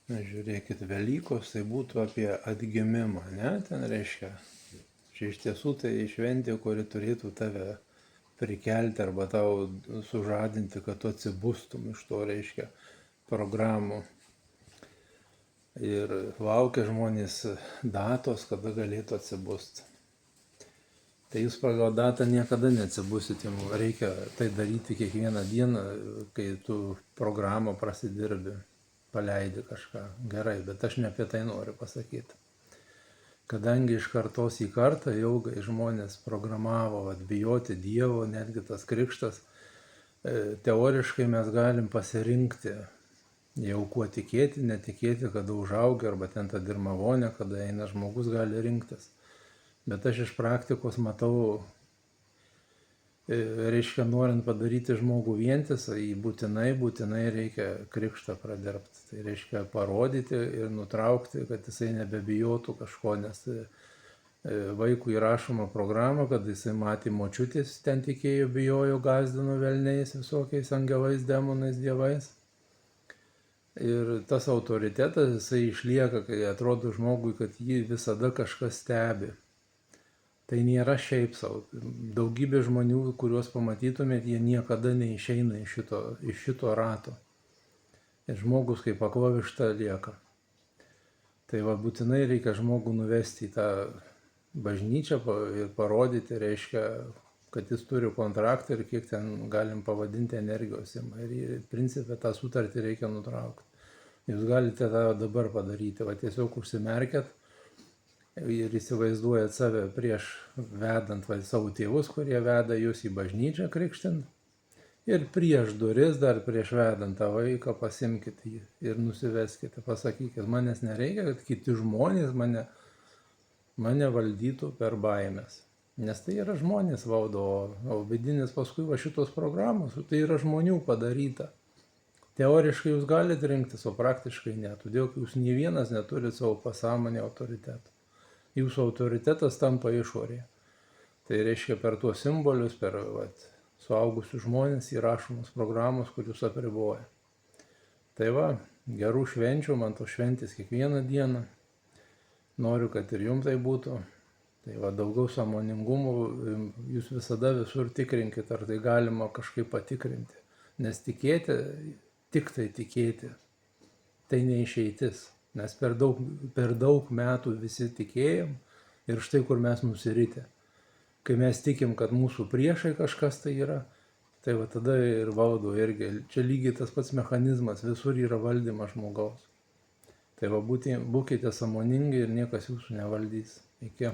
Na, žiūrėkit, Velykos tai būtų apie atgimimą, ne? Ten reiškia, čia iš tiesų tai šventė, kuri turėtų tave prikelti arba tau sužadinti, kad tu atsibustum iš to, reiškia, programų. Ir laukia žmonės datos, kada galėtų atsibust. Tai jūs pagal datą niekada neatsibusit, jums reikia tai daryti kiekvieną dieną, kai tu programą prasidirbi, paleidi kažką. Gerai, bet aš ne apie tai noriu pasakyti. Kadangi iš kartos į kartą ilgai žmonės programavo bijoti Dievo, netgi tas krikštas, teoriškai mes galim pasirinkti jau kuo tikėti, netikėti, kada užaugia, arba ten ta dirmavonė, kada eina žmogus gali rinktis. Bet aš iš praktikos matau, reiškia, norint padaryti žmogų vientisą, jį būtinai reikia krikštą praderbti. Tai reiškia parodyti ir nutraukti, kad jisai nebebijotų kažko, nes vaikui įrašoma programa, kad jisai matė močiutės, ten tikėjo, bijojo, gąsdino velniais, visokiais angelais, demonais, dievais. Ir tas autoritetas, jisai išlieka, kai atrodo žmogui, kad jį visada kažkas stebi. Tai nėra šiaip savo. Daugybė žmonių, kuriuos pamatytumėt, jie niekada neišeina iš šito rato. Ir žmogus kaip akla višta lieka. Tai va, būtinai reikia žmogų nuvesti į tą bažnyčią ir parodyti, reiškia, kad jis turi kontraktą ir kiek ten galim pavadinti energijos. Ir principė tą sutartį reikia nutraukti. Jūs galite tą dabar padaryti, va tiesiog užsimerkėt ir įsivaizduojat save prieš vedant savo tėvus, kurie veda jūs į bažnyčią krikštint. Ir prieš duris, dar prieš vedant tą vaiką, pasimkit jį ir nusiveskite, pasakykit, manęs nereikia, kad kiti žmonės mane valdytų per baimės. Nes tai yra žmonės valdo, o vidinis paskui va šitos programos, tai yra žmonių padaryta. Teoriškai jūs galite rinktis, o praktiškai ne, todėl jūs nė vienas neturite savo pasąmonę autoritetų. Jūsų autoritetas tampa išorėje. Tai reiškia per tuos simbolius, per suaugusius žmonės įrašomos programos, kurius apriboja. Tai va, gerų švenčių, man to šventės kiekvieną dieną. Noriu, kad ir jums tai būtų. Tai va, daugiau sąmoningumo, jūs visada visur tikrinkit, ar tai galima kažkaip patikrinti. Nes tikėti, tik tai tikėti, tai neišeitis. Nes per daug metų visi tikėjom ir štai kur mes nusiritę. Kai mes tikim, kad mūsų priešai kažkas tai yra, tai va tada ir valdo irgi. Čia lygiai tas pats mechanizmas, visur yra valdymas žmogaus. Tai va būkite sąmoningi ir niekas jūsų nevaldys. Iki.